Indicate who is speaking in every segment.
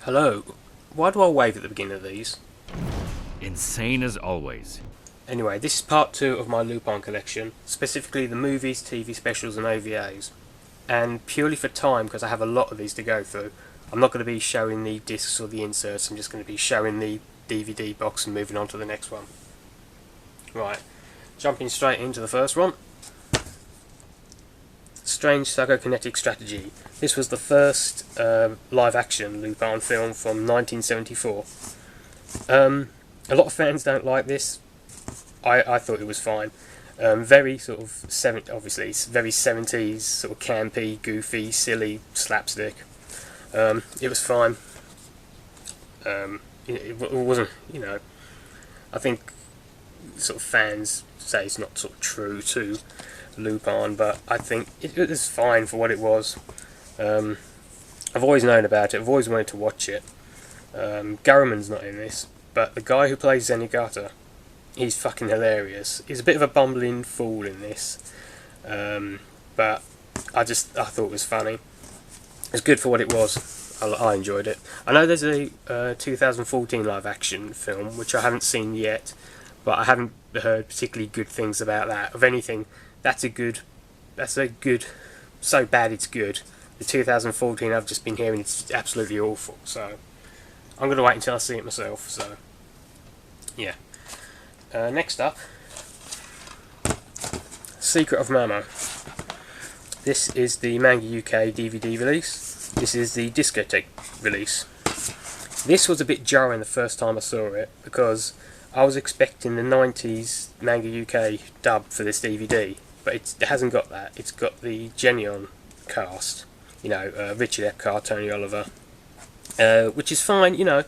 Speaker 1: Hello. Why do I wave at the beginning of these?
Speaker 2: Insane as always.
Speaker 1: Anyway, this is part 2 of my Lupin collection, specifically the movies, TV specials and OVAs. And purely for time, because I have a lot of these to go through, I'm not going to be showing the discs or the inserts, I'm just going to be showing the DVD box and moving on to the next one. Right, jumping straight into the first one. Strange Psychokinetic Strategy. This was the first live-action Lupin film from 1974. A lot of fans don't like this. I thought it was fine. Very sort of obviously it's very 70s, sort of campy, goofy, silly slapstick. It was fine. It wasn't, you know. I think sort of fans say it's not sort of true to Lupin, but I think it was fine for what it was. I've always known about it. I've always wanted to watch it. Garraman's not in this, but the guy who plays Zenigata, he's fucking hilarious. He's a bit of a bumbling fool in this, but I thought it was funny. It's good for what it was. I enjoyed it. I know there's a 2014 live-action film which I haven't seen yet, but I haven't heard particularly good things about that. If anything, that's a good, so bad it's good. The 2014 I've just been hearing it's absolutely awful, so I'm going to wait until I see it myself. So yeah. Next up, Secret of Mamo. This is the Manga UK DVD release. This is the Discotheque release. This was a bit jarring the first time I saw it, because I was expecting the 90s Manga UK dub for this DVD, but it hasn't got that. It's got the genuine cast, you know, Richard Epcar, Tony Oliver, which is fine, you know,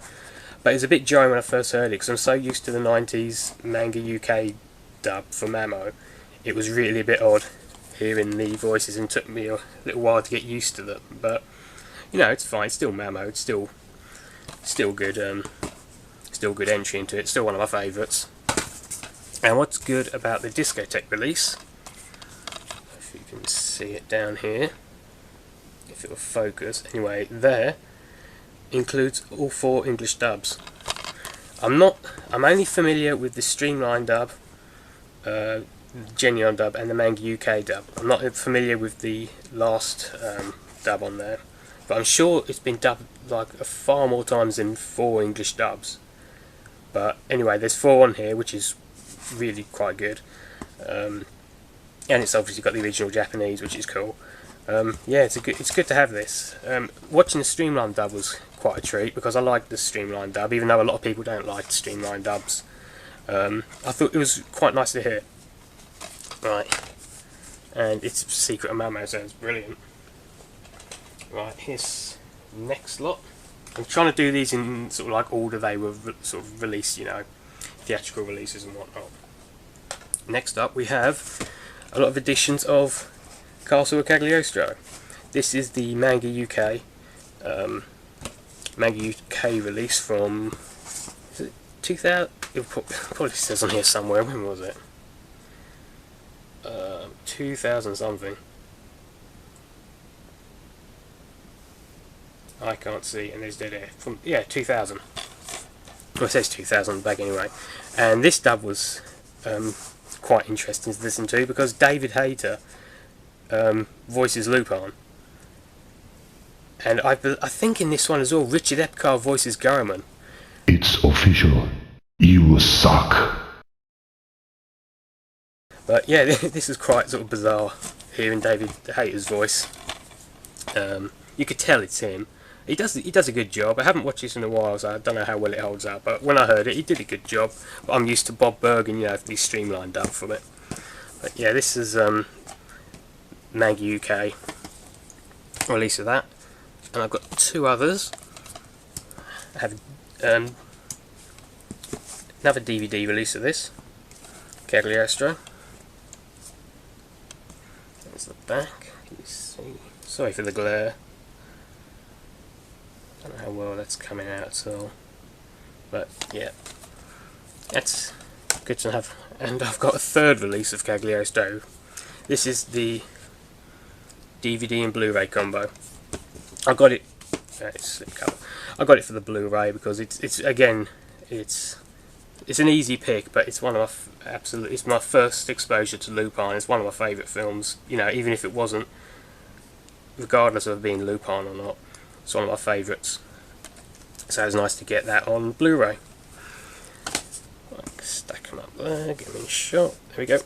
Speaker 1: but it was a bit jarring when I first heard it, because I'm so used to the 90s Manga UK dub for Mamo. It was really a bit odd hearing the voices, and took me a little while to get used to them, but you know, it's fine. It's still Mamo. It's still good. Still good entry into it. Still one of my favourites. And what's good about the Discotheque release? If you can see it down here, if it will focus. Anyway, there includes all 4 English dubs. I'm only familiar with the streamlined dub, genuine dub, and the Manga UK dub. I'm not familiar with the last dub on there, but I'm sure it's been dubbed like far more times than 4 English dubs. But anyway, there's 4 on here, which is really quite good. And it's obviously got the original Japanese, which is cool. Yeah, it's good to have this. Watching the streamlined dub was quite a treat, because I like the streamlined dub, even though a lot of people don't like the streamlined dubs. I thought it was quite nice to hear. Right, and it's Secret of Mamo, so it's brilliant. Right, here's the next lot. I'm trying to do these in sort of like order they were sort of released, you know, theatrical releases and whatnot. Next up we have a lot of editions of Castle of Cagliostro. This is the Manga UK release from, is it 2000? It probably says on here somewhere. When was it? 2000 something. I can't see, and there's dead air. From, yeah, 2000. Well, it says 2000 on the back anyway. And this dub was quite interesting to listen to, because David Hayter voices Lupin. And I think in this one as well, Richard Epcar voices Garraman.
Speaker 3: It's official. You suck.
Speaker 1: But yeah, this is quite sort of bizarre, hearing David Hayter's voice. You could tell it's him. He does a good job. I haven't watched this in a while, so I don't know how well it holds up. But when I heard it, he did a good job. But I'm used to Bob Bergen, you know, the streamlined dub from it. But yeah, this is Manga UK release of that. And I've got 2 others. I have another DVD release of this, Cagliostro. There's the back. Can you see? Sorry for the glare. I don't know how well that's coming out at all, but yeah, that's good to have. And I've got a 3rd release of Cagliostro. This is the DVD and Blu-ray combo. I got it. It's slipcover. I got it for the Blu-ray because it's again it's an easy pick, but it's one of my it's my first exposure to Lupin. It's one of my favourite films. You know, even if it wasn't, regardless of being Lupin or not, it's one of my favourites. So it was nice to get that on Blu-ray. Stack them up there, get them in shot. There we go.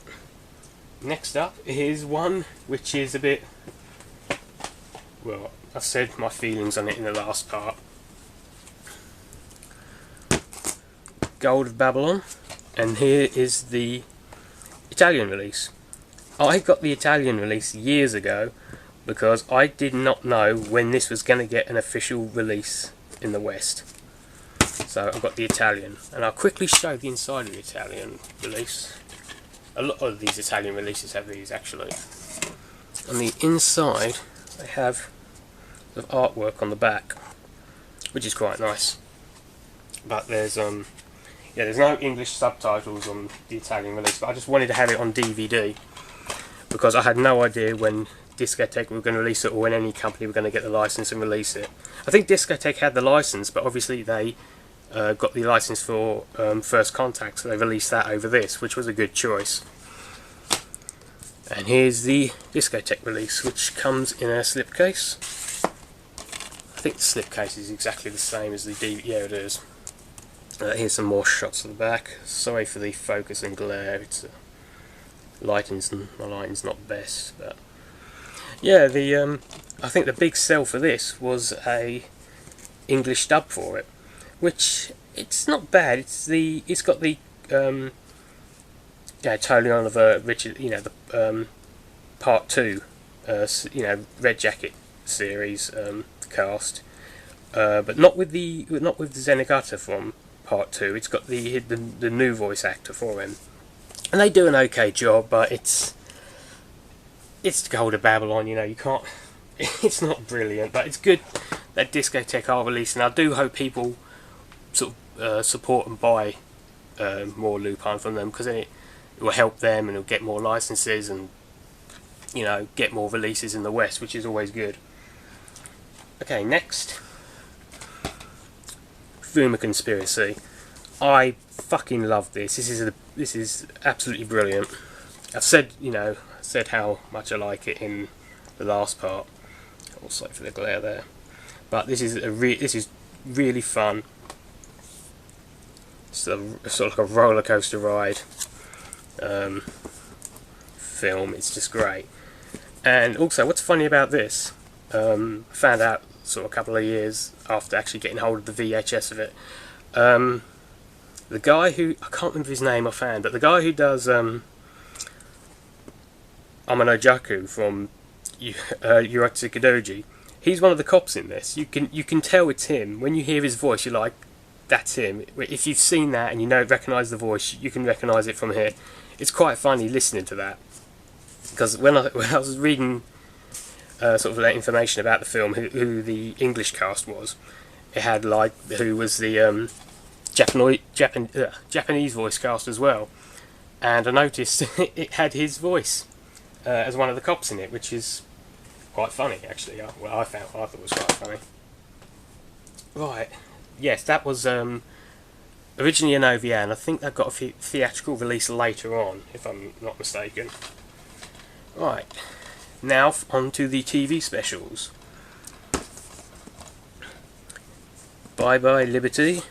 Speaker 1: Next up is one which is a bit, well, I said my feelings on it in the last part. Gold of Babylon, and here is the Italian release. I got the Italian release years ago because I did not know when this was going to get an official release in the West. So I got the Italian, and I'll quickly show the inside of the Italian release. A lot of these Italian releases have these actually. On the inside they have the artwork on the back, which is quite nice. But there's there's no English subtitles on the Italian release, but I just wanted to have it on DVD because I had no idea when Discotheque were going to release it, or when any company were going to get the license and release it. I think Discotheque had the license, but obviously they got the license for First Contact, so they released that over this, which was a good choice. And here's the Discotheque release, which comes in a slipcase. I think the slipcase is exactly the same as the DVD. Yeah, it is. Here's some more shots of the back. Sorry for the focus and glare. It's my lighting's not best, but yeah, I think the big sell for this was a English dub for it, which it's not bad. It's got the Tony Oliver, Richard, the Part 2, Red Jacket series cast, but not with the Zenigata from Part 2. It's got the new voice actor for him, and they do an okay job, but it's Gold of Babylon. You can't. It's not brilliant, but it's good that Discotheque are releasing. I do hope people sort of support and buy more Lupin from them, because it will help them, and it'll get more licenses and get more releases in the West, which is always good. Okay, next, Fuma Conspiracy. I fucking love this. This is absolutely brilliant. I've said how much I like it in the last part. Also for the glare there, but this is really fun. It's sort of like a roller coaster ride film. It's just great. And also, what's funny about this? I found out sort of a couple of years after actually getting hold of the VHS of it. The guy who, I can't remember his name offhand, but the guy who does Amano Jaku from Urotsuka Doji, he's one of the cops in this. You can tell it's him. When you hear his voice, you're like, that's him. If you've seen that and you recognise the voice, you can recognise it from here. It's quite funny listening to that, because when I was reading sort of that information about the film, who the English cast was, it had who was the Japanese voice cast as well, and I noticed it had his voice as one of the cops in it, which is quite funny actually. I thought it was quite funny. Right, yes, that was originally an OVA, and I think that got a theatrical release later on, if I'm not mistaken. Right, now on to the TV specials. Bye Bye Liberty.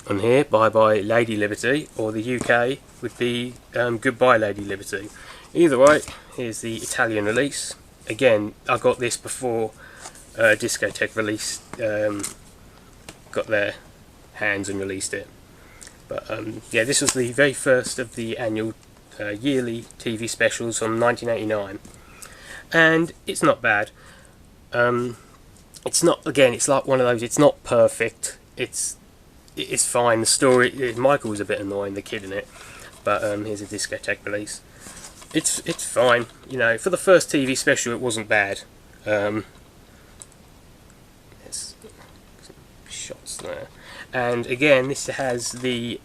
Speaker 1: On here, Bye Bye Lady Liberty, or the UK would be Goodbye Lady Liberty. Either way, here's the Italian release. Again, I got this before Discotheque released, got their hands and released it. But yeah, this was the very first of the annual yearly TV specials from 1989, and it's not bad. It's not, again, it's like one of those. It's not perfect. It's fine. The story, Michael was a bit annoying, the kid in it, but here's a Discotheque release. It's fine. For the first TV special, it wasn't bad. There's some shots there, and again, this has the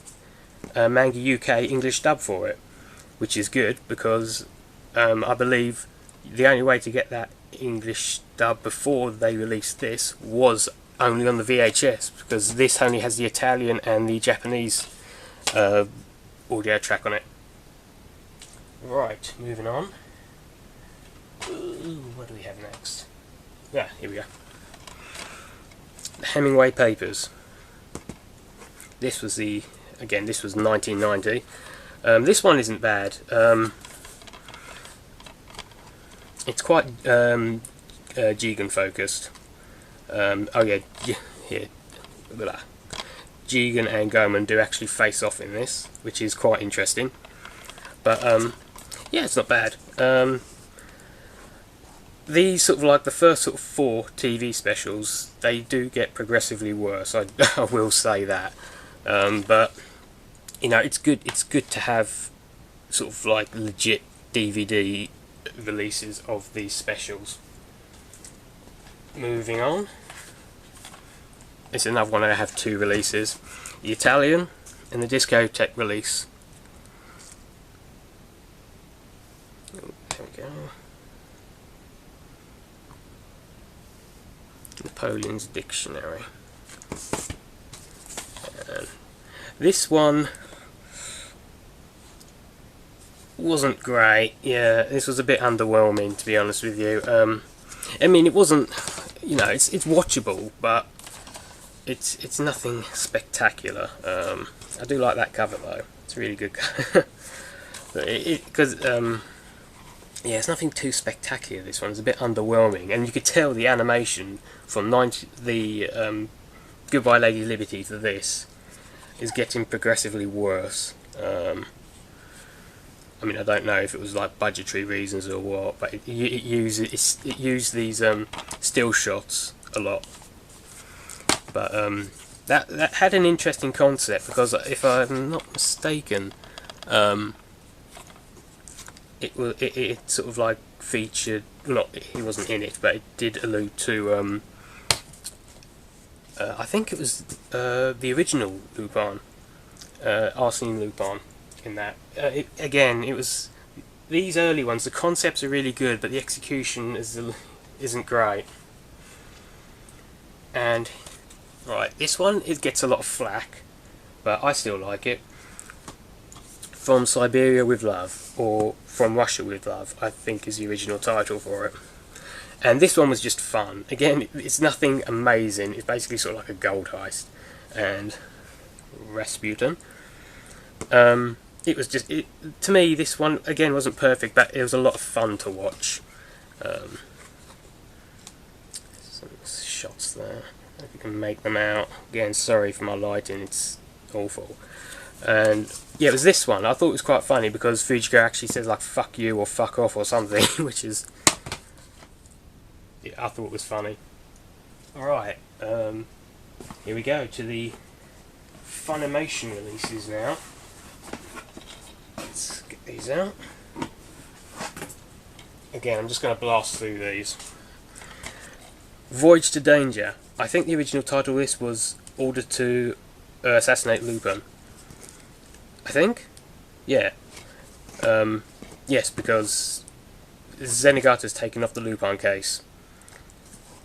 Speaker 1: Manga UK English dub for it, which is good, because I believe the only way to get that English dub before they released this was only on the VHS, because this only has the Italian and the Japanese audio track on it. Right, moving on. Ooh, what do we have next? Yeah, here we go. The Hemmingway Papers. This was this was 1990. This one isn't bad. It's quite Jigen focused. Oh yeah, here. Jigen and Goemon do actually face off in this, which is quite interesting. But yeah, it's not bad. These sort of like the first sort of 4 TV specials, they do get progressively worse. I will say that. But you know, it's good. It's good to have sort of like legit DVD releases of these specials. Moving on. It's another one. I have 2 releases: the Italian and the Discotheque release. Oh, there we go. Napoleon's Dictionary. And this one wasn't great. Yeah, this was a bit underwhelming, to be honest with you. I mean, it wasn't, you know, it's watchable, but it's nothing spectacular. I do like that cover though. It's a really good cover. Because yeah, it's nothing too spectacular. This one is a bit underwhelming, and you could tell the animation from the Goodbye Lady Liberty to this is getting progressively worse. I mean, I don't know if it was like budgetary reasons or what, but it used these still shots a lot. But that had an interesting concept, because if I'm not mistaken, it sort of like featured, he wasn't in it, but it did allude to I think it was the original Lupin, Arsène Lupin, in that. It was these early ones. The concepts are really good, but the execution isn't great. And right, this one, it gets a lot of flack, but I still like it. From Siberia with Love, or From Russia with Love, I think is the original title for it. And this one was just fun. Again, it's nothing amazing. It's basically sort of like a gold heist. And Rasputin. It was just, to me, this one again wasn't perfect, but it was a lot of fun to watch. Some shots there. If you can make them out. Again, sorry for my lighting. It's awful. And yeah, it was this one. I thought it was quite funny because Fujiko actually says like "fuck you" or "fuck off" or something, which is, yeah, I thought it was funny. Alright, here we go to the Funimation releases now. Let's get these out. Again, I'm just going to blast through these. Voyage to Danger. I think the original title of this was Order to Assassinate Lupin. I think? Yeah. Yes, because Zenigata's taken off the Lupin case.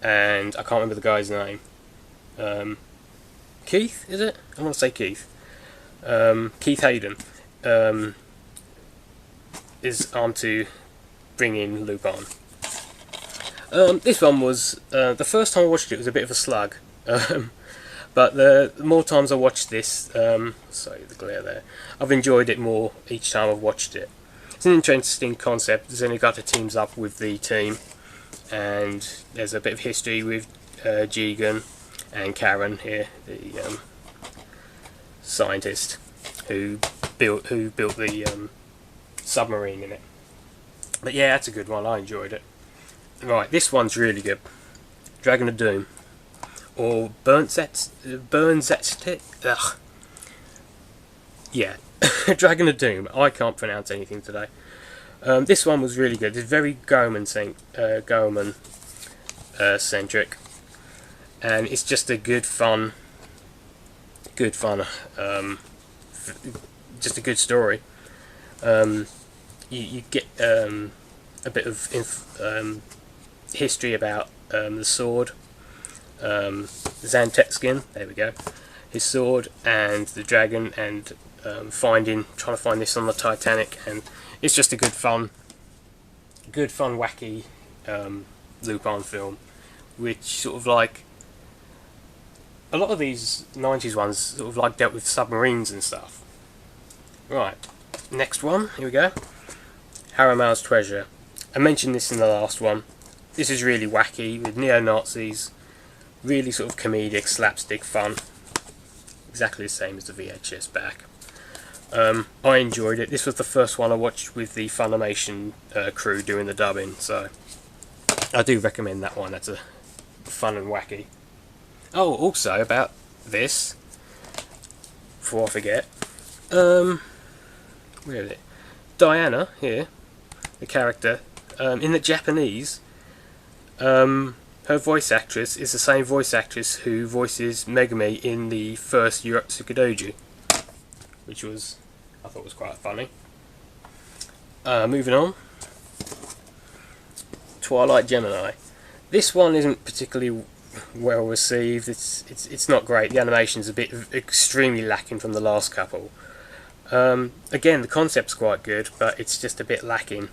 Speaker 1: And I can't remember the guy's name. Keith, is it? I want to say Keith. Keith Hayden is armed to bring in Lupin. This one was, the first time I watched it was a bit of a slug. But the more times I watched this, sorry, the glare there, I've enjoyed it more each time I've watched it. It's an interesting concept. Zenigata teams up with the team, and there's a bit of history with Jigen and Karen here, the scientist who built the submarine in it. But yeah, that's a good one. I enjoyed it. Right, this one's really good. Dragon of Doom. Or Burnzetstick. Ugh. Yeah, Dragon of Doom. I can't pronounce anything today. This one was really good. It's very Goemon centric, and it's just a good fun. Just a good story. You get a bit of history about the sword. Xantexkin, there we go, his sword, and the dragon, and trying to find this on the Titanic, and it's just a good fun, wacky Lupin film, which sort of like a lot of these 90s ones sort of like dealt with submarines and stuff. Right, next one, here we go. Haramal's Treasure. I mentioned this in the last one. This is really wacky with neo-Nazis, really sort of comedic, slapstick fun. Exactly the same as the VHS back. I enjoyed it. This was the first one I watched with the Funimation crew doing the dubbing, so I do recommend that one. That's a fun and wacky. Oh, also about this, before I forget, where is it? Diana here, the character, in the Japanese, her voice actress is the same voice actress who voices Megami in the first Urotsukidoji, which I thought was quite funny. Moving on, Twilight Gemini. This one isn't particularly well received. It's not great. The animation's a bit extremely lacking from the last couple. Again, the concept's quite good, but it's just a bit lacking.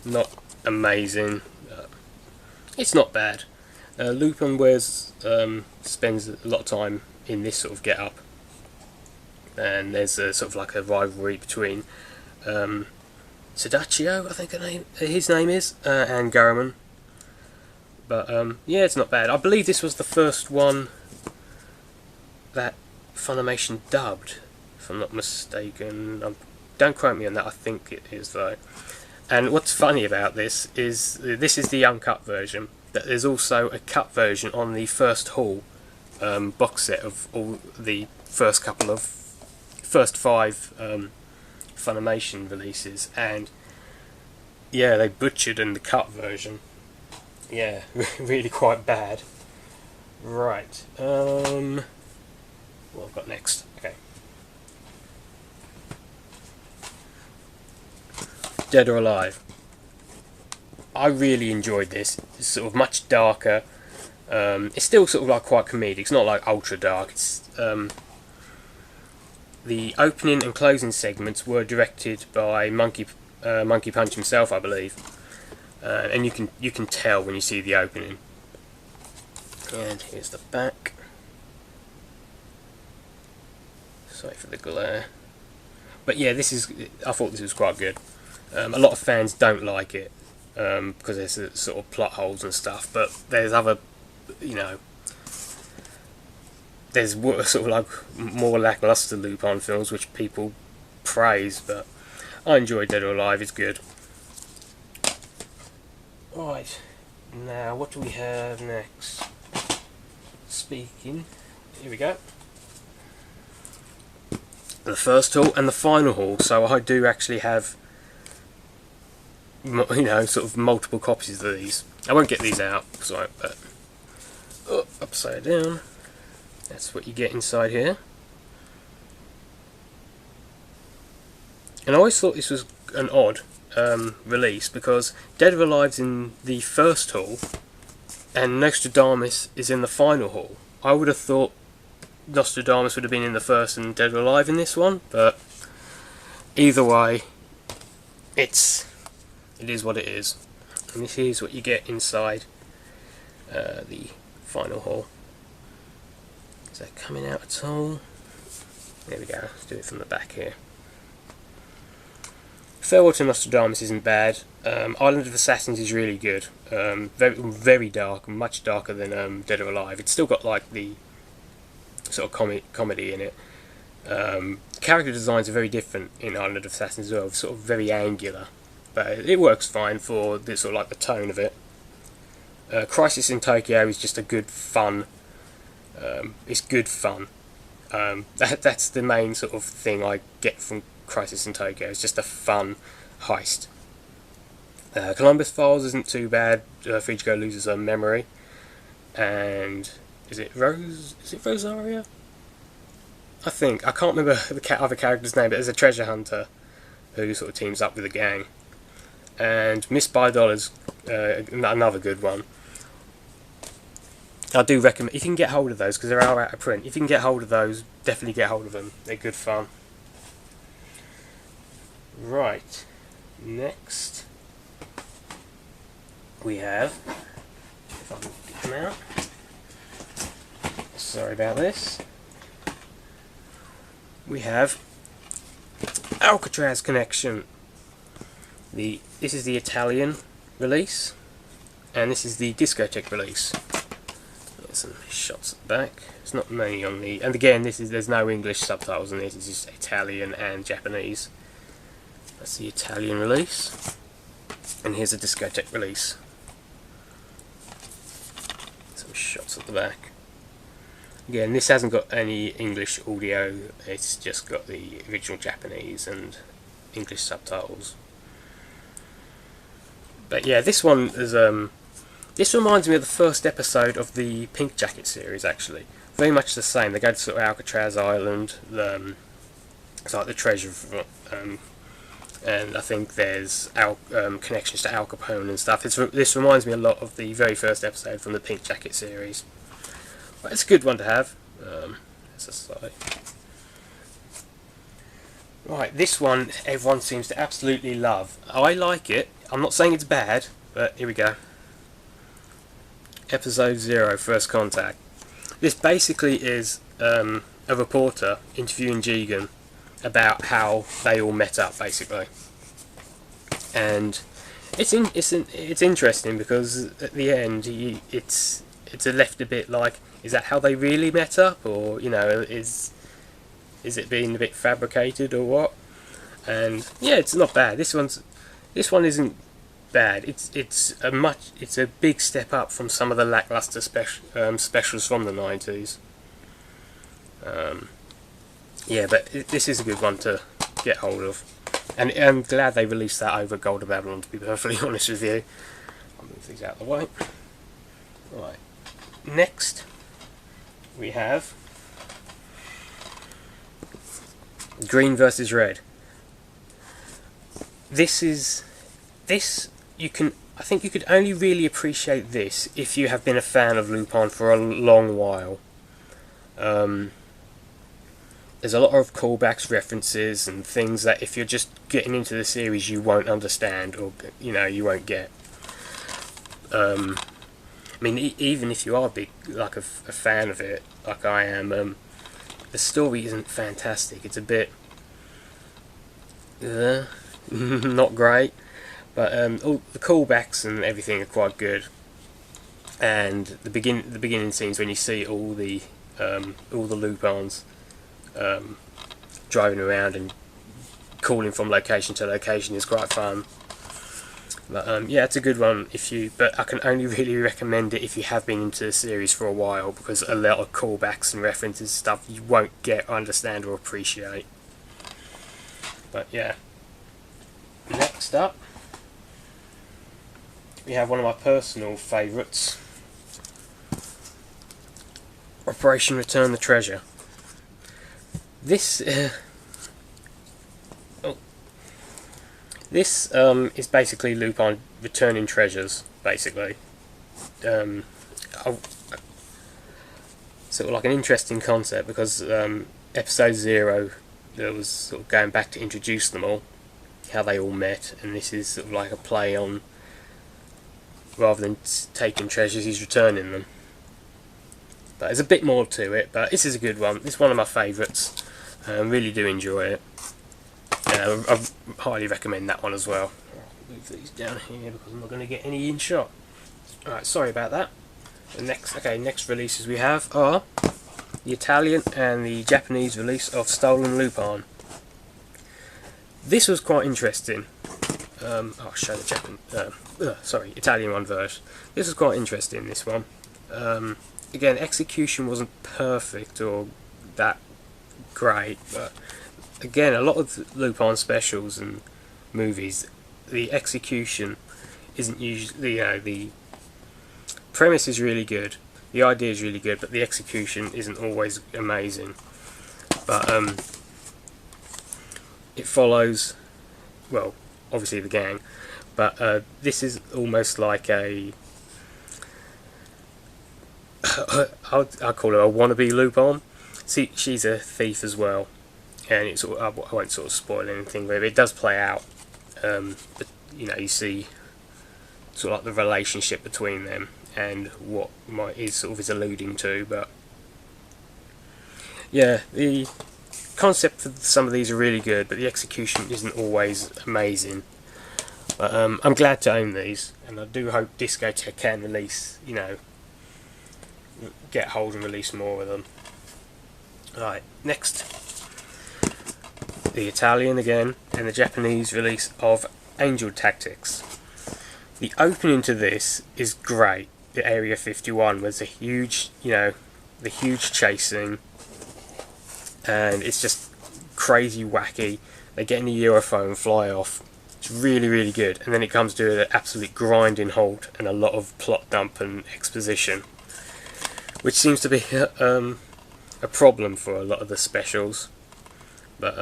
Speaker 1: Not amazing. It's not bad. Lupin spends a lot of time in this sort of get-up, and there's a sort of like a rivalry between Sadachio, I think his name is, and Garamon. But yeah, it's not bad. I believe this was the first one that Funimation dubbed, if I'm not mistaken. Don't quote me on that, I think it is though. And what's funny about this is the uncut version, but there's also a cut version on the first haul box set of all the first five Funimation releases, and yeah, they butchered in the cut version. Yeah, really quite bad. Right, what have I got next? Okay. Dead or Alive. I really enjoyed this. It's sort of much darker. It's still sort of like quite comedic. It's not like ultra dark. It's the opening and closing segments were directed by Monkey Punch himself, I believe. And you can tell when you see the opening. And here's the back. Sorry for the glare. But yeah, I thought this was quite good. A lot of fans don't like it because there's sort of plot holes and stuff. But there's other, there's sort of like more lackluster Lupin films which people praise. But I enjoy Dead or Alive. It's good. Right, now what do we have next? Speaking, here we go. The first haul and the final haul, so I do actually have, sort of multiple copies of these. I won't get these out, sorry, but upside down. That's what you get inside here. And I always thought this was an odd release, because Dead or Alive's in the first haul and Nostradamus is in the final haul. I would have thought Nostradamus would have been in the first and Dead or Alive in this one, but either way, it is what it is. And this is what you get inside the final haul. Is that coming out at all? There we go, let's do it from the back here. Farewell to Nostradamus isn't bad. Island of Assassins is really good. Very, very dark, much darker than Dead or Alive. It's still got like the sort of comedy in it. Character designs are very different in Island of Assassins as well, sort of very angular, but it works fine for the sort of like the tone of it. Crisis in Tokyo is just a good fun. It's good fun. That's the main sort of thing I get from Crisis in Tokyo. It's just a fun heist. Columbus Files isn't too bad. Fujiko loses her memory, and is it Rosaria? I think I can't remember the other character's name, but there's a treasure hunter who sort of teams up with a gang. And Miss By Dollars, another good one. I do recommend, if you can get hold of those, because they are out of print, if you can get hold of those, definitely get hold of them. They're good fun. Right, next we have, if I can get them out, sorry about this, we have Alcatraz Connection. This is the Italian release, and this is the Discotheque release. There's some shots at the back. It's not many on the, and again, there's no English subtitles in this. It's just Italian and Japanese. That's the Italian release, and here's the Discotheque release. Some shots at the back. Again, this hasn't got any English audio. It's just got the original Japanese and English subtitles. But yeah, this one is this reminds me of the first episode of the Pink Jacket series. Actually, very much the same. They go to sort of Alcatraz Island. It's like the treasure, and I think there's connections to Al Capone and stuff. This reminds me a lot of the very first episode from the Pink Jacket series. But it's a good one to have. As a side. Right, this one everyone seems to absolutely love. I like it. I'm not saying it's bad, but here we go. Episode 0, First Contact. This basically is a reporter interviewing Jigen about how they all met up, basically. And it's interesting because at the end it's left a bit like, is that how they really met up, or you know, is it being a bit fabricated or what? And yeah, it's not bad. This one isn't bad. It's a big step up from some of the lackluster specials from the 90s. Yeah, but this is a good one to get hold of, and I'm glad they released that over Golden Babylon, to be perfectly honest with you. I'll move these out of the way. Right, next we have Green versus Red. I think you could only really appreciate this if you have been a fan of Lupin for a long while. There's a lot of callbacks, references, and things that if you're just getting into the series you won't understand, or you know, you won't get. I mean, even if you are big, like a fan of it, like I am, the story isn't fantastic. It's a bit not great, but all the callbacks and everything are quite good. And the beginning scenes when you see all the Lupins driving around and calling from location to location is quite fun. But yeah, it's a good one but I can only really recommend it if you have been into the series for a while, because a lot of callbacks and references, stuff you won't get, understand, or appreciate. But yeah. Next up, we have one of my personal favourites, Operation Return the Treasure. This is basically Lupin returning treasures, basically. Sort of like an interesting concept, because episode 0, there was sort of going back to introduce them all, how they all met, and this is sort of like a play on, rather than taking treasures, he's returning them. But there's a bit more to it, but this is a good one. This is one of my favourites. I really do enjoy it. I highly recommend that one as well. I'll move these down here because I'm not going to get any in shot. Alright, sorry about that. The next releases we have are the Italian and the Japanese release of Stolen Lupin. This was quite interesting. I'll show the Italian one first. This was quite interesting, this one. Again, execution wasn't perfect or that great, but again, a lot of Lupin specials and movies, the execution isn't usually, the premise is really good, the idea is really good, but the execution isn't always amazing. But it follows, well, obviously the gang, but this is almost like I call her a wannabe Lupin. See, she's a thief as well, and it's I won't sort of spoil anything, but it does play out. But you see sort of like the relationship between them and what is sort of alluding to. But yeah, the concept for some of these are really good, but the execution isn't always amazing. But I'm glad to own these, and I do hope Discotheque can release, get hold and release more of them. Right, next, the Italian again, and the Japanese release of Angel Tactics. The opening to this is great. The Area 51 was a huge, the huge chasing, and it's just crazy wacky. They get in a UFO and fly off. It's really, really good. And then it comes to an absolute grinding halt and a lot of plot dump and exposition, which seems to be a problem for a lot of the specials. But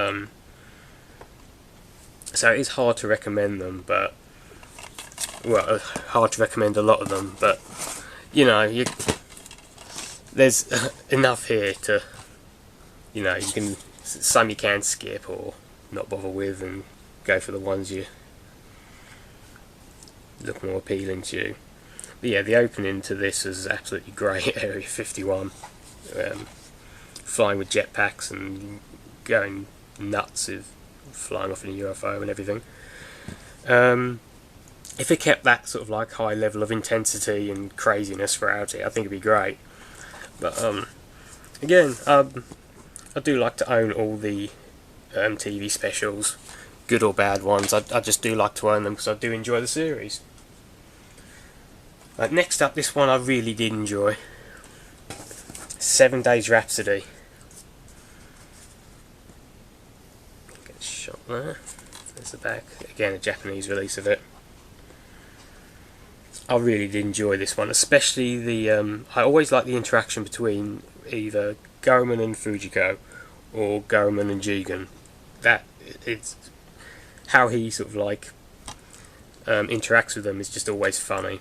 Speaker 1: so it is hard to recommend them, but hard to recommend a lot of them. But there's enough here to some you can skip or not bother with, and go for the ones you look more appealing to you. But yeah, the opening to this is absolutely great. Area 51, flying with jetpacks and going nuts with flying off in a UFO and everything. If it kept that sort of like high level of intensity and craziness throughout it, I think it'd be great. But again, I do like to own all the TV specials, good or bad ones. I just do like to own them because I do enjoy the series. Next up, this one I really did enjoy. 7 Days Rhapsody. Get a shot there. There's the back. Again, a Japanese release of it. I really did enjoy this one, especially the. I always like the interaction between either Garuman and Fujiko, or Garuman and Jigen. That it's how he sort of like interacts with them is just always funny.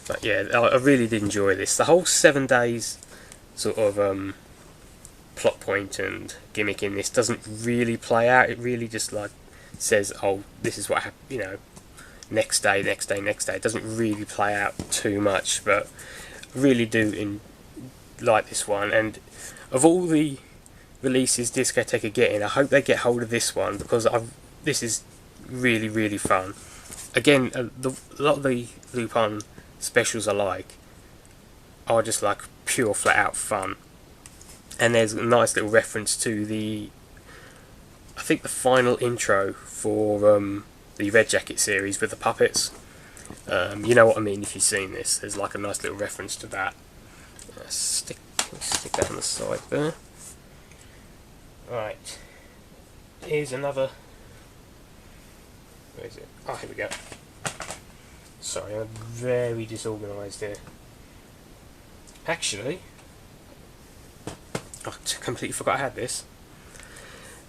Speaker 1: But yeah, I really did enjoy this. The whole 7 days sort of plot point and gimmick in this doesn't really play out. It really just like says, oh, this is what happened, next day, next day, next day. It doesn't really play out too much, but I really do like this one. And of all the releases Discotheque are getting, I hope they get hold of this one, because this is really, really fun. Again, a lot of the Lupin specials are just like pure flat out fun. And there's a nice little reference to I think the final intro for the Red Jacket series with the puppets. You know what I mean if you've seen this. There's like a nice little reference to that. Stick that on the side there. Right. Here's another. Where is it? Oh, here we go. Sorry, I'm very disorganised here. Actually, I completely forgot I had this.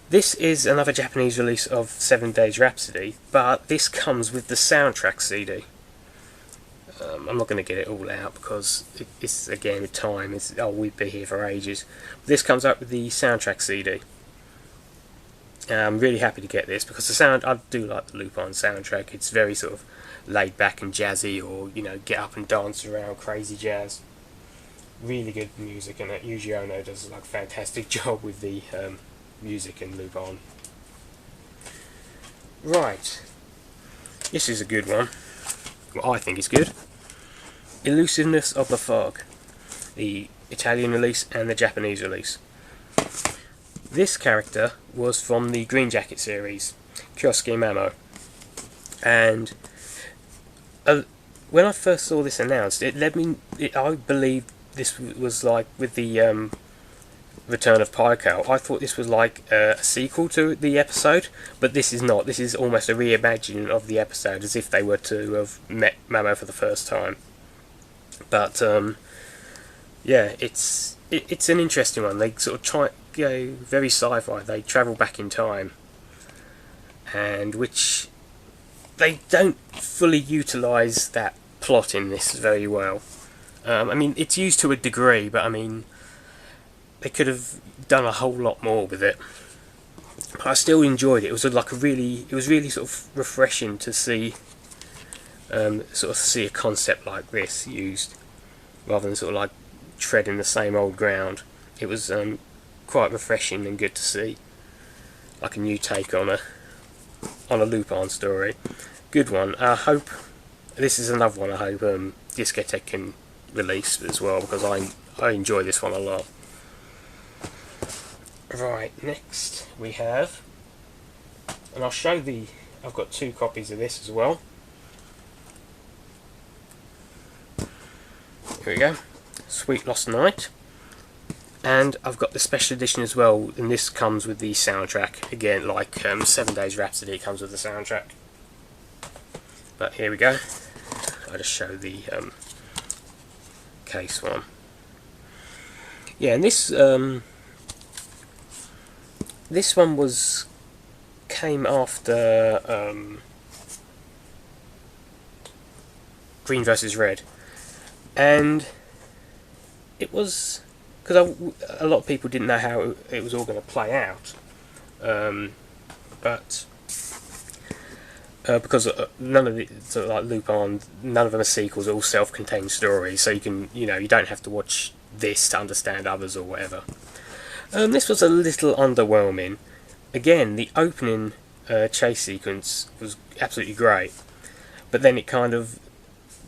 Speaker 1: This is another Japanese release of 7 Days Rhapsody, but this comes with the soundtrack CD. I'm not going to get it all out because it's a game of time. We'd be here for ages. This comes out with the soundtrack CD. I'm really happy to get this because I do like the Lupin soundtrack. It's very sort of laid back and jazzy, or get up and dance around, crazy jazz. Really good music, and Yuji Ono does like a fantastic job with the music in Lupin. Right, this is a good one. Well, I think it's good. Elusiveness of the Fog, the Italian release and the Japanese release. This character was from the Green Jacket series, Kyosuke Mamo, and when I first saw this announced, I believed this was like with the Return of Pyko. I thought this was like a sequel to the episode, but this is not. This is almost a reimagining of the episode, as if they were to have met Mamo for the first time. But yeah, it's an interesting one. They sort of go very sci-fi. They travel back in time, and which they don't fully utilise that plot in this very well. I mean, it's used to a degree, but I mean, they could have done a whole lot more with it. But I still enjoyed it. It was really sort of refreshing to see, see a concept like this used, rather than sort of like treading the same old ground. It was quite refreshing and good to see, like a new take on a Lupin story. Good one. I hope this is another one. I hope Discotheque can release as well, because I enjoy this one a lot. Right, next we have, and I'll show I've got 2 copies of this as well. Here we go, Sweet Lost Night, and I've got the special edition as well, and this comes with the soundtrack, again like 7 Days Rhapsody, it comes with the soundtrack. But here we go, I'll just show the case one. Yeah, and this one came after Green vs. Red, and it was because a lot of people didn't know how it was all going to play out, but because none of the sort of like Lupin, none of them are sequels, all self-contained stories, so you don't have to watch this to understand others or whatever. This was a little underwhelming. Again, the opening chase sequence was absolutely great, but then it kind of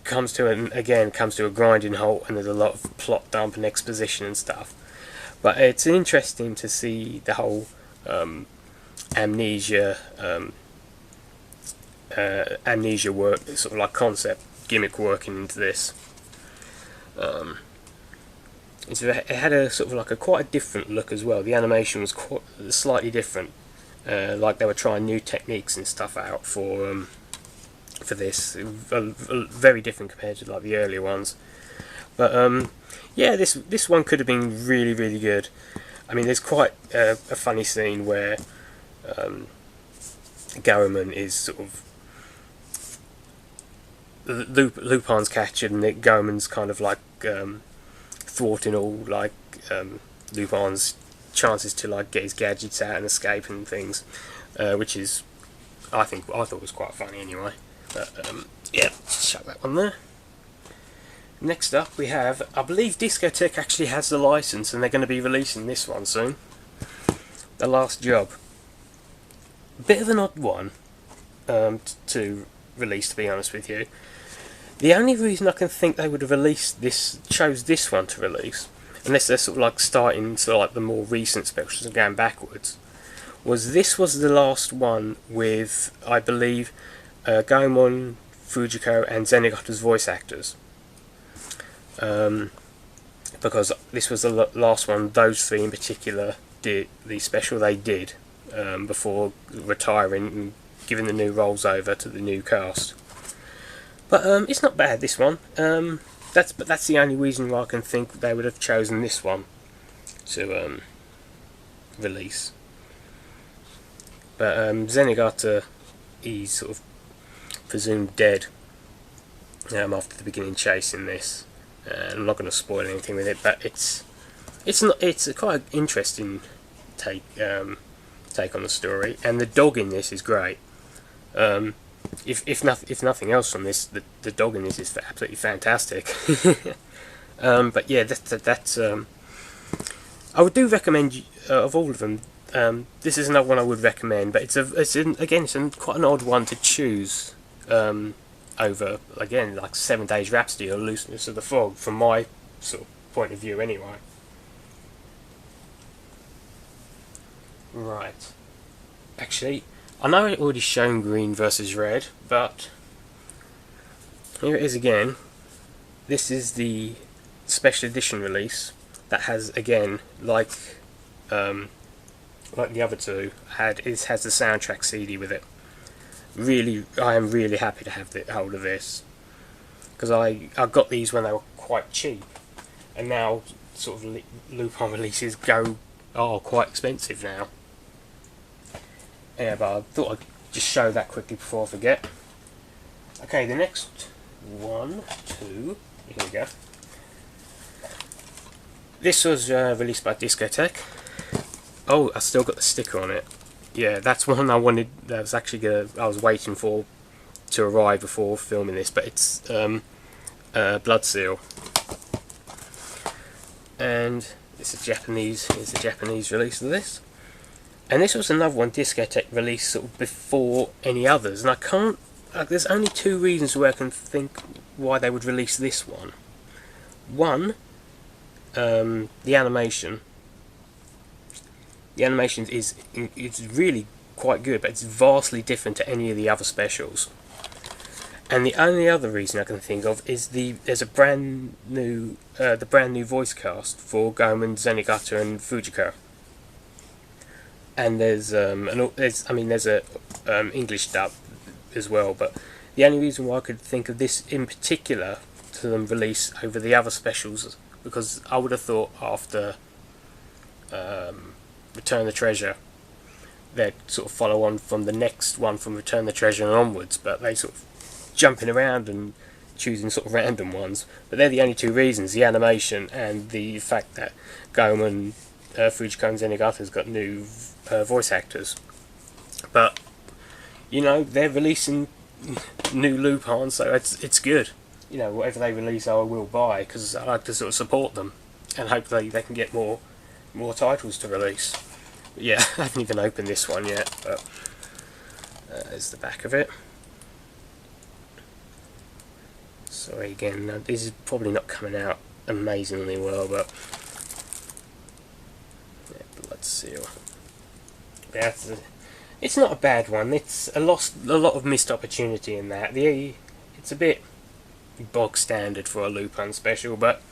Speaker 1: comes to a grinding halt, and there's a lot of plot dump and exposition and stuff. But it's interesting to see the whole amnesia work, sort of like concept gimmick working into this. It had a sort of like quite a different look as well. The animation was quite slightly different, like they were trying new techniques and stuff out for this. Very different compared to like the earlier ones. But yeah, this one could have been really, really good. I mean, there's quite a funny scene where Garamond is sort of Lupin's captured, and Garamond's kind of like thwarting all like Lupin's chances to like get his gadgets out and escape and things, which is I thought was quite funny anyway. But yeah, shut that one there. Next up we have, I believe Discotheque actually has the license, and they're going to be releasing this one soon. The Last Job. Bit of an odd one to release, to be honest with you. The only reason I can think they would have chose this one to release, unless they're sort of like starting to like the more recent specials and going backwards, was this was the last one with, I believe, Goemon, Fujiko and Zenigata as voice actors. Because this was the last one those 3 in particular did, the special they did, before retiring and giving the new roles over to the new cast. But it's not bad, this one. That's the only reason why I can think they would have chosen this one to release. But Zenigata, he's sort of presumed dead after the beginning chase in this. I'm not going to spoil anything with it, but it's a quite interesting take on the story, and the dog in this is great. If nothing else from this, the dog in this is absolutely fantastic. But yeah, that's I would do recommend of all of them. This is another one I would recommend, but it's quite an odd one to choose over, again, like 7 Days Rhapsody or Looseness of the Fog, from my sort of point of view anyway. Right. Actually, I know I've already shown Green versus Red, but here it is again. This is the special edition release that has, again, like the other 2, has the soundtrack CD with it. Really, I am really happy to have hold of this, because I got these when they were quite cheap, and now sort of Lupin releases are quite expensive now. Yeah, but I thought I'd just show that quickly before I forget. Okay, the next 1, 2, here we go. This was released by Discotheque. Oh, I still got the sticker on it. Yeah, that's one I wanted. That was actually I was waiting for to arrive before filming this, but it's Blood Seal, and it's a Japanese release of this. And this was another one Discotheque released sort of before any others, and I can't. There's only two reasons where I can think why they would release this one. One, the animation. The animation is really quite good, but it's vastly different to any of the other specials. And the only other reason I can think of is there's a brand new voice cast for Goemon, Zenigata, and Fujiko. And there's a English dub as well. But the only reason why I could think of this in particular to them release over the other specials, because I would have thought after Return the Treasure they'd sort of follow on from the next one from Return the Treasure and onwards, but they sort of jumping around and choosing sort of random ones. But they're the only two reasons: the animation and the fact that Goemon, Fujiko, and Zenigata's got new voice actors. But you know, they're releasing new Lupin, so it's good. You know, whatever they release, I will buy, because I like to sort of support them and hopefully they can get more titles to release. But yeah, I haven't even opened this one yet, but there's the back of it. Sorry again, this is probably not coming out amazingly well, but yeah, Blood Seal. Yeah, it's not a bad one. It's a lot of missed opportunity in that. It's a bit bog standard for a Lupin special, but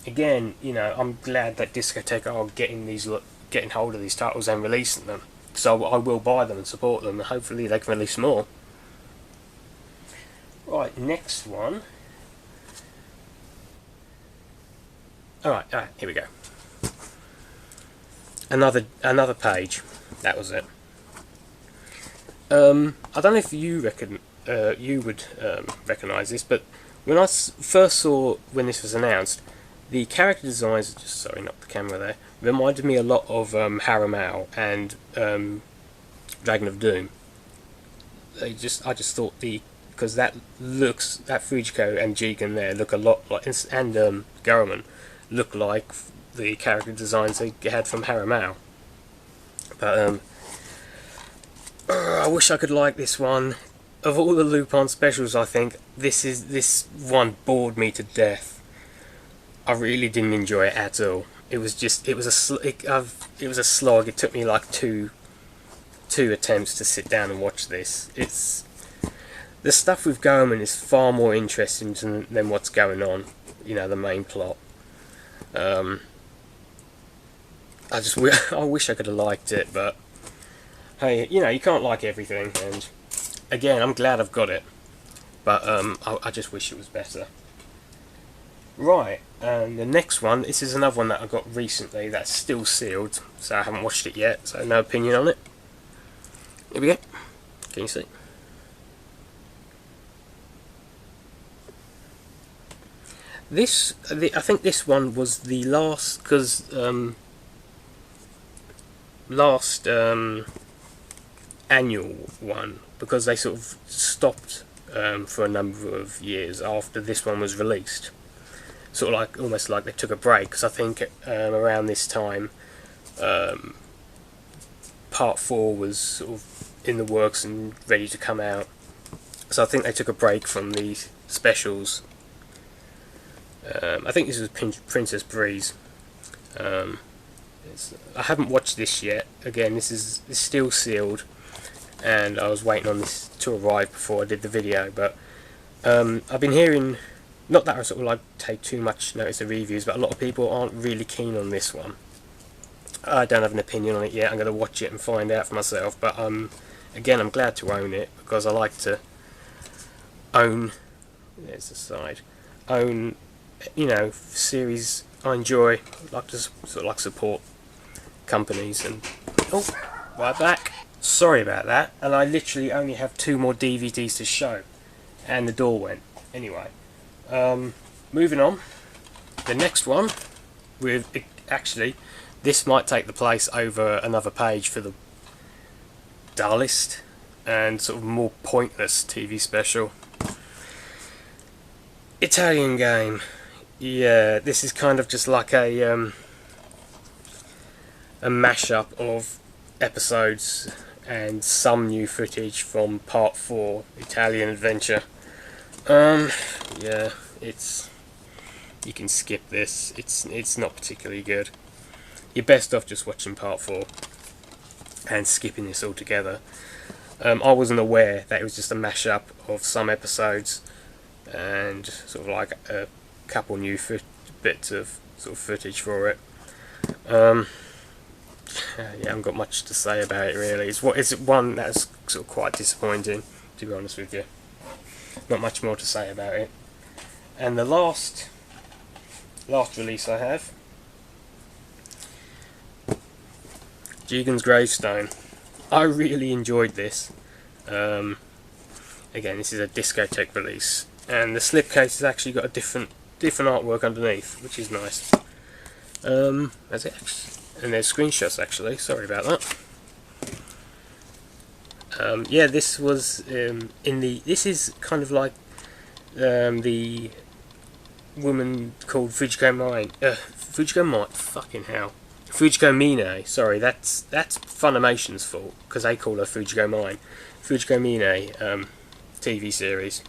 Speaker 1: again, you know, I'm glad that Discotheque are getting hold of these titles and releasing them. So I will buy them and support them, and hopefully they can release more. Right, next one. Alright, here we go. Another page. That was it. I don't know if you would recognise this, but when I first saw when this was announced, the character designs, sorry, not the camera there, reminded me a lot of Haramao and Dragon of Doom. I just thought because that Fujiko and Jigen there look a lot like, and Goemon look like the character designs they had from Haramao. But I wish I could like this one. Of all the Lupin specials, I think this one bored me to death. I really didn't enjoy it at all. It was a slog. It took me like two attempts to sit down and watch this. The stuff with Goemon is far more interesting than what's going on. You know, the main plot. I wish I could have liked it, but hey, you know, you can't like everything. And again, I'm glad I've got it, but I just wish it was better. Right, and the next one, this is another one that I got recently that's still sealed, so I haven't watched it yet, so no opinion on it. Here we go. Can you see? I think this one was the last, because last annual one, because they sort of stopped for a number of years after this one was released. Sort of like, almost like they took a break, because I think around this time part 4 was sort of in the works and ready to come out. So I think they took a break from these specials. I think this was Princess Breeze. I haven't watched this yet. Again, it's still sealed, and I was waiting on this to arrive before I did the video. But I've been hearing, not that I sort of like take too much notice of reviews, but a lot of people aren't really keen on this one. I don't have an opinion on it yet. I'm going to watch it and find out for myself. But again, I'm glad to own it, because I like to own. There's the side. Own, you know, series I enjoy. I like to sort of like support companies. And oh, right back. Sorry about that. And I literally only have 2 more DVDs to show, and the door went. Anyway, moving on. The next one actually, this might take the place over another page for the dullest and sort of more pointless TV special. Italian Game. Yeah, this is kind of just like a mashup of episodes and some new footage from Part 4, Italian Adventure. Yeah, you can skip this. It's not particularly good. You're best off just watching Part 4 and skipping this altogether. I wasn't aware that it was just a mashup of some episodes and sort of like a couple new bits of sort of footage for it. Yeah, I haven't got much to say about it really. It's one that's sort of quite disappointing, to be honest with you. Not much more to say about it. And the last release I have, Jigen's Gravestone. I really enjoyed this. Again, this is a Discotheque release, and the slipcase has actually got a different artwork underneath, which is nice. That's it. And there's screenshots actually. Sorry about that. Yeah, this was this is kind of like the woman called Fujiko Mine. Sorry, that's Funimation's fault, because they call her Fujiko Mine. Fujiko Mine TV series.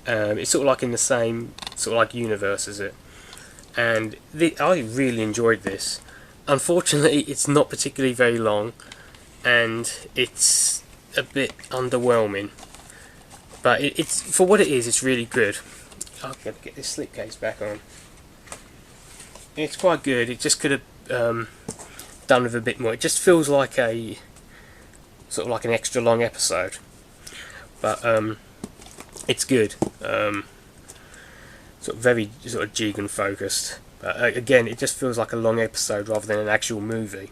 Speaker 1: It's sort of like in the same sort of like universe as it, and I really enjoyed this. Unfortunately, it's not particularly very long, and it's a bit underwhelming. But it's for what it is, it's really good. I've got to get this slipcase back on. It's quite good. It just could have done with a bit more. It just feels like a sort of like an extra long episode, but it's good. Sort of very sort of Jigen focused. But again, it just feels like a long episode rather than an actual movie.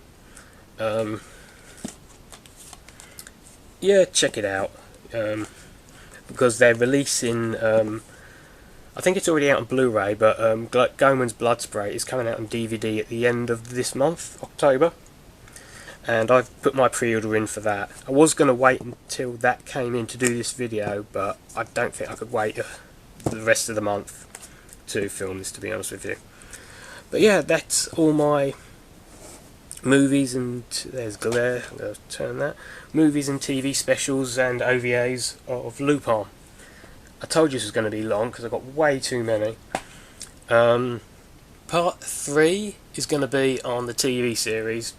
Speaker 1: Yeah, check it out. Because they're releasing, I think it's already out on Blu-ray, but Goemon's Blood Spray is coming out on DVD at the end of this month, October, and I've put my pre-order in for that. I was going to wait until that came in to do this video, but I don't think I could wait the rest of the month to film this, to be honest with you. But yeah, that's all my movies and there's glare. I'm going to turn that. Movies and TV specials and OVAs of Lupin. I told you this was going to be long because I got way too many. Part 3 is going to be on the TV series,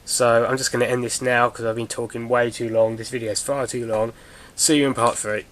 Speaker 1: so I'm just going to end this now because I've been talking way too long. This video is far too long. See you in part 3.